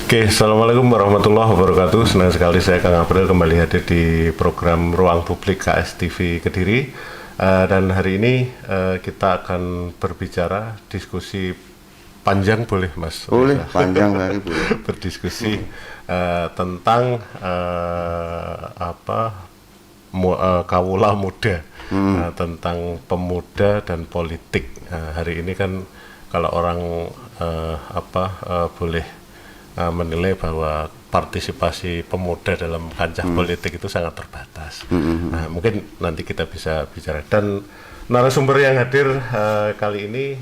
Oke, Assalamualaikum warahmatullahi wabarakatuh. Senang sekali saya Kang April kembali hadir di program Ruang Publik KSTV Kediri. Dan hari ini kita akan berbicara diskusi panjang, boleh Mas? Boleh, panjang lagi boleh. Berdiskusi tentang kawula muda, tentang pemuda dan politik. Hari ini kan kalau orang boleh menilai bahwa partisipasi pemuda dalam kancah politik itu sangat terbatas. Nah, mungkin nanti kita bisa bicara. Dan narasumber yang hadir kali ini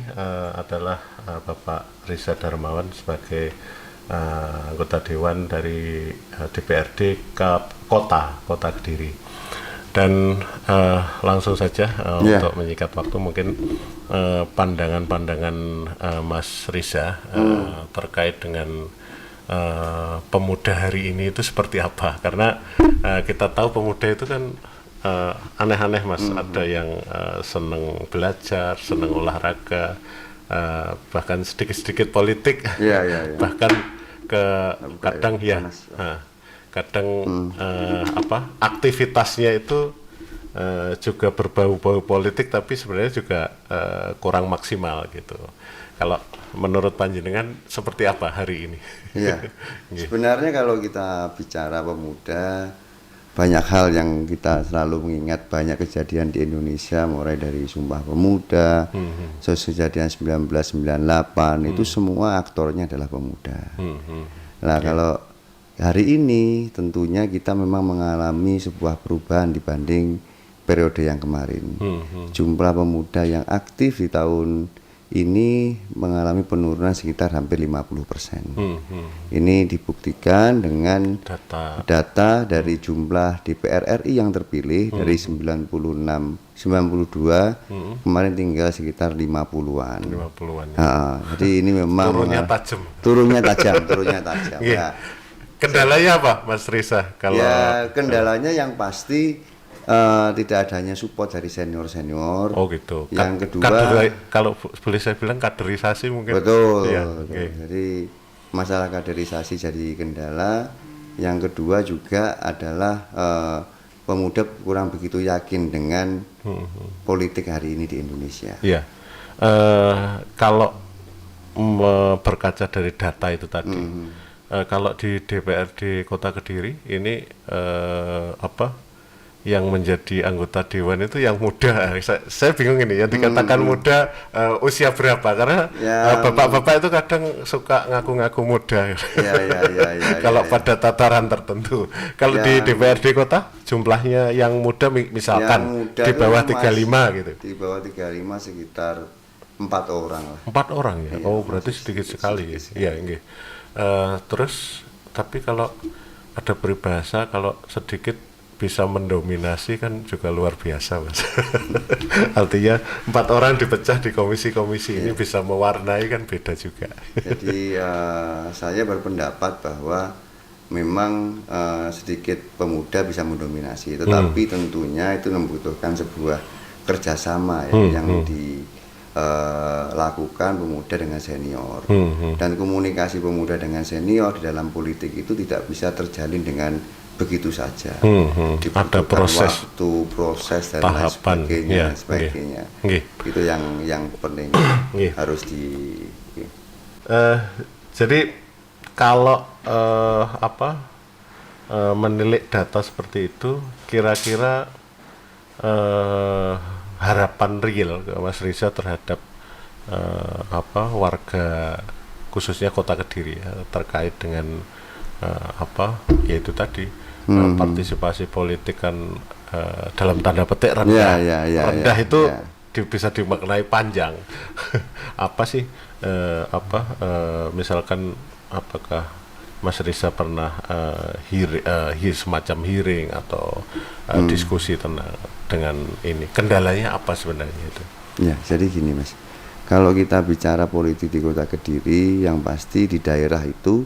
adalah Bapak Riza Darmawan sebagai anggota Dewan dari DPRD Kota Kediri. Dan langsung saja untuk menyikat waktu, mungkin pandangan-pandangan Mas Riza terkait dengan pemuda hari ini itu seperti apa? Karena kita tahu pemuda itu kan aneh-aneh Mas. Ada yang senang belajar, senang olahraga, bahkan sedikit-sedikit politik, bahkan kadang aktivitasnya itu juga berbau-bau politik, tapi sebenarnya juga kurang maksimal gitu. Kalau menurut Panjenengan seperti apa hari ini? Iya, sebenarnya kalau kita bicara pemuda, banyak hal yang kita selalu mengingat. Banyak kejadian di Indonesia, mulai dari Sumpah Pemuda, kejadian 1998, itu semua aktornya adalah pemuda. Nah, kalau hari ini tentunya kita memang mengalami sebuah perubahan dibanding periode yang kemarin. Jumlah pemuda yang aktif di tahun ini mengalami penurunan sekitar hampir 50%. Ini dibuktikan dengan data dari jumlah DPR RI yang terpilih dari 92 kemarin tinggal sekitar 50-an. Jadi ini memang turunnya tajam. Ya. Kendalanya apa, Mas Riza? Kendalanya yang pasti tidak adanya support dari senior. Oh gitu. Yang kedua, kalau boleh saya bilang kaderisasi mungkin. Betul. Jadi masalah kaderisasi jadi kendala. Yang kedua juga adalah pemuda kurang begitu yakin dengan politik hari ini di Indonesia. Iya. Kalau berkaca dari data itu tadi, kalau di DPRD Kota Kediri ini yang menjadi anggota dewan itu yang muda. Saya bingung ini, yang dikatakan muda usia berapa? Karena bapak-bapak itu kadang suka ngaku-ngaku muda. Kalau pada tataran tertentu. Kalau di DPRD Kota jumlahnya yang muda misalkan di bawah 35 gitu. Di bawah 35 sekitar 4 orang lah. 4 orang ya? Oh berarti sedikit sekali. Iya, terus tapi kalau ada peribahasa kalau sedikit bisa mendominasi kan juga luar biasa Mas. Artinya 4 orang dipecah di komisi-komisi ini bisa mewarnai kan beda juga. Jadi saya berpendapat bahwa memang sedikit pemuda bisa mendominasi, tetapi tentunya itu membutuhkan sebuah kerjasama yang dilakukan pemuda dengan senior. Dan komunikasi pemuda dengan senior di dalam politik itu tidak bisa terjalin dengan begitu saja. Ada proses dan tahapan, sebagainya. Itu yang penting harus jadi kalau menilik data seperti itu, kira-kira harapan real Mas Riza terhadap warga khususnya Kota Kediri terkait dengan yaitu tadi partisipasi politik kan dalam tanda petik rendah. Rendah itu bisa dimaknai panjang. Apa sih misalkan apakah Mas Riza pernah semacam hearing atau diskusi dengan ini, kendalanya apa sebenarnya itu? Ya, jadi gini Mas, kalau kita bicara politik di Kota Kediri, yang pasti di daerah itu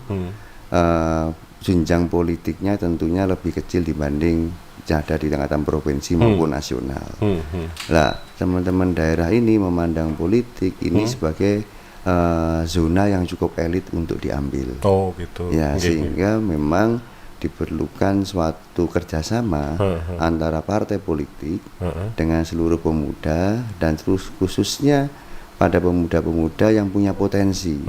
jenjang politiknya tentunya lebih kecil dibanding ada di tingkatan provinsi maupun nasional. Nah, teman-teman daerah ini memandang politik ini sebagai zona yang cukup elit untuk diambil. Oh gitu. Ya, Nggih, sehingga memang diperlukan suatu kerjasama antara partai politik dengan seluruh pemuda dan terus khususnya pada pemuda-pemuda yang punya potensi.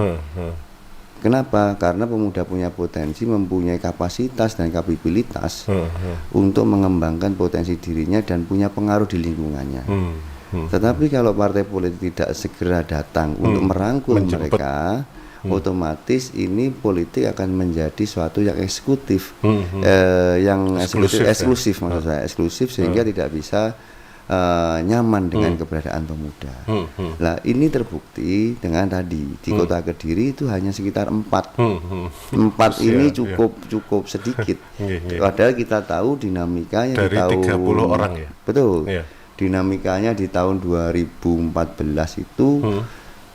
Kenapa? Karena pemuda punya potensi, mempunyai kapasitas dan kapabilitas untuk mengembangkan potensi dirinya dan punya pengaruh di lingkungannya. Tetapi kalau partai politik tidak segera datang untuk merangkul mereka, otomatis ini politik akan menjadi suatu yang eksekutif, yang eksklusif maksud saya, eksklusif sehingga tidak bisa nyaman dengan keberadaan pemuda. Nah, ini terbukti dengan tadi di Kota Kediri itu hanya sekitar 4 ini cukup sedikit. Padahal kita tahu dinamikanya dari di tahun 30 orang ya. Betul. Dinamikanya di tahun 2014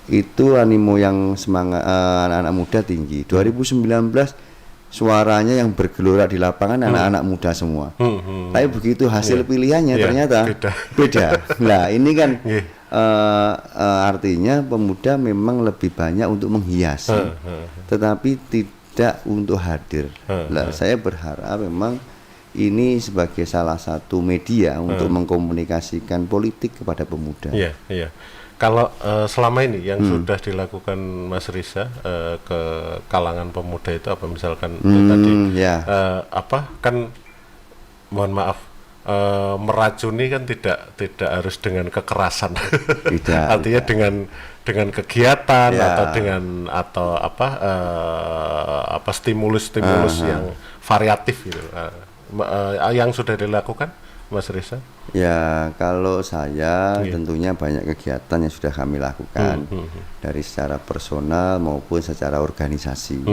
itu animo yang semangat anak-anak muda tinggi. 2019 suaranya yang bergelora di lapangan anak-anak muda semua. Tapi begitu hasil pilihannya ternyata beda. Nah, ini kan artinya pemuda memang lebih banyak untuk menghiasi, tetapi tidak untuk hadir. Nah, saya berharap memang ini sebagai salah satu media untuk mengkomunikasikan politik kepada pemuda. Iya. Kalau selama ini yang sudah dilakukan Mas Riza ke kalangan pemuda itu apa, misalkan tadi kan mohon maaf meracuni kan tidak harus dengan kekerasan. Artinya dengan kegiatan atau stimulus yang variatif gitu. Yang sudah dilakukan Mas Riza? Ya, kalau saya tentunya banyak kegiatan yang sudah kami lakukan dari secara personal maupun secara organisasi.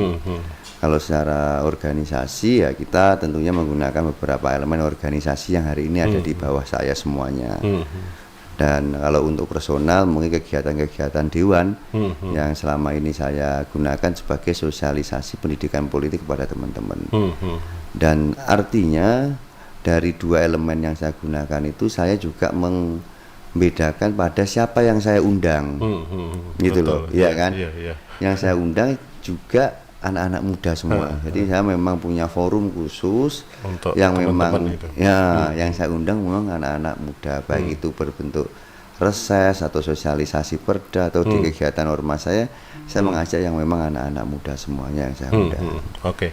Kalau secara organisasi ya kita tentunya menggunakan beberapa elemen organisasi yang hari ini ada di bawah saya semuanya. Dan kalau untuk personal mungkin kegiatan-kegiatan dewan yang selama ini saya gunakan sebagai sosialisasi pendidikan politik kepada teman-teman. Dan artinya dari 2 elemen yang saya gunakan itu saya juga membedakan pada siapa yang saya undang. Gitu loh, ya kan? Yang saya undang juga anak-anak muda semua. Jadi saya memang punya forum khusus untuk yang memang yang saya undang memang anak-anak muda, baik itu berbentuk reses atau sosialisasi perda atau di kegiatan ormas saya mengajak yang memang anak-anak muda semuanya yang saya undang. Oke.